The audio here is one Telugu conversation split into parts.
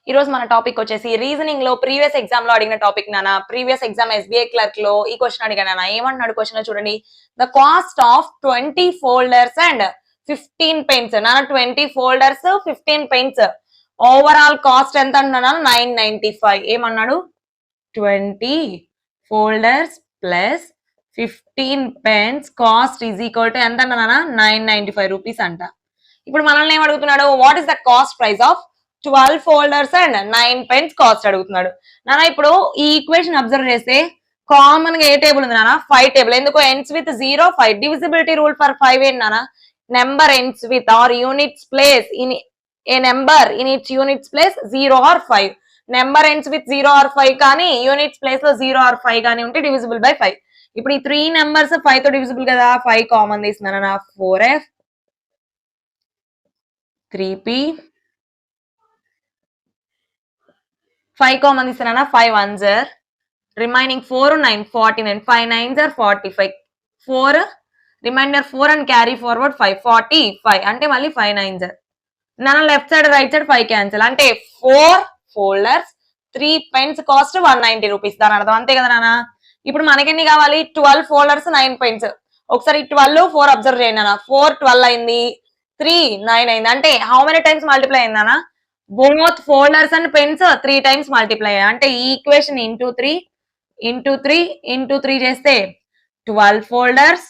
ఈ రోజు మన టాపిక్ వచ్చేసి రీజనింగ్ లో ప్రీవియస్ ఎగ్జామ్ లో అడిగిన టాపిక్ నానా. ప్రీవియస్ ఎగ్జామ్ ఎస్బీఐ క్లర్క్ లో ఈ క్వశ్చన్ అడిగాను. ఏమంటున్నాడు క్వశ్చన్ లో చూడండి. The cost of 20 folders and 15 pens నానా. 20 ఫోల్డర్స్ 15 పెన్స్ ఓవరాల్ కాస్ట్ ఎంత అంటున్నా? 995. ఏమన్నాడు? 20 folders plus 15 pens cost is equal to ఎంత అంటున్నా? 995 రూపీస్ అంట. ఇప్పుడు మనల్ని ఏం అడుగుతున్నాడు? What is the cost price of 12 folders and 9 pens cost అడుగుతున్నాడు నానా. ఇప్పుడు ఈ ఈక్వేషన్ అబ్జర్వ్ చేస్తే కామన్ గా ఏ టేబుల్ ఉంది నానా? 5 టేబుల్. ఎందుకు? Ends with 0 5. Divisibility rule for 5 ఏంటి నానా? Number ends with or units place in a number in its units place 0 or 5. Number ends with 0 or 5 కానీ యూనిట్స్ ప్లేస్ లో 0 ఆర్ 5 కానీ ఉంటే డివిజిబుల్ బై 5. ఇప్పుడు ఈ 3 నెంబర్స్ 5 తో డివిజిబుల్ కదా. 5 కామన్ తీస్తున్నానా? 4f 3p 5 కామన్ తీస్తున్నానా? 5 1s are remaining 4 9 49. 5 9s are 45. 4 remainder 4 and carry forward 5 45. అంటే మళ్ళీ 5 9s are నాన్న. Left side right side 5 cancel. అంటే 4 ఫోల్డర్స్ 3 పెన్స్ కాస్ట్ 190 రూపీస్. దాని అర్థం అంతే కదా నాన్న. ఇప్పుడు మనకెన్ని కావాలి? 12 ఫోల్డర్స్ 9 పెన్స్. ఒకసారి 12 4 అబ్జర్వ్ చేయండి నాన్న. 4 12 అయింది, 3 9 అయింది. అంటే హౌ మెనీ టైమ్స్ మల్టిప్లై అయింది నాన్న? Both folders and pens 3 times multiply అయ్యాయి. అంటే ఈ ఈక్వేషన్ ఇంటూ 3 చేస్తే 12 folders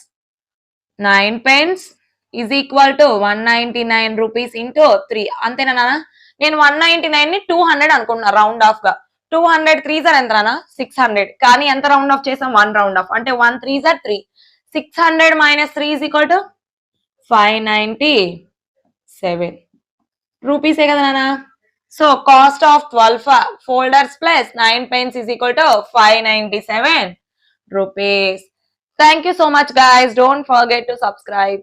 9 pens is equal to 199 rupees into 3. అంతేనా నాన్న? నేను 199 ని 200 అనుకుంటున్నా రౌండ్ ఆఫ్ గా. 200 3 సార్ ఎంత నాన్న? 600. కానీ ఎంత రౌండ్ ఆఫ్ చేసాం? 1 రౌండ్ ఆఫ్. అంటే 1 3 sir 3. 600 minus 3 is equal to 597 రూపీసే కదా నాన్న. So cost of 12 folders plus 9 pens is equal to 597 rupees. Thank you so much guys. Don't forget to subscribe.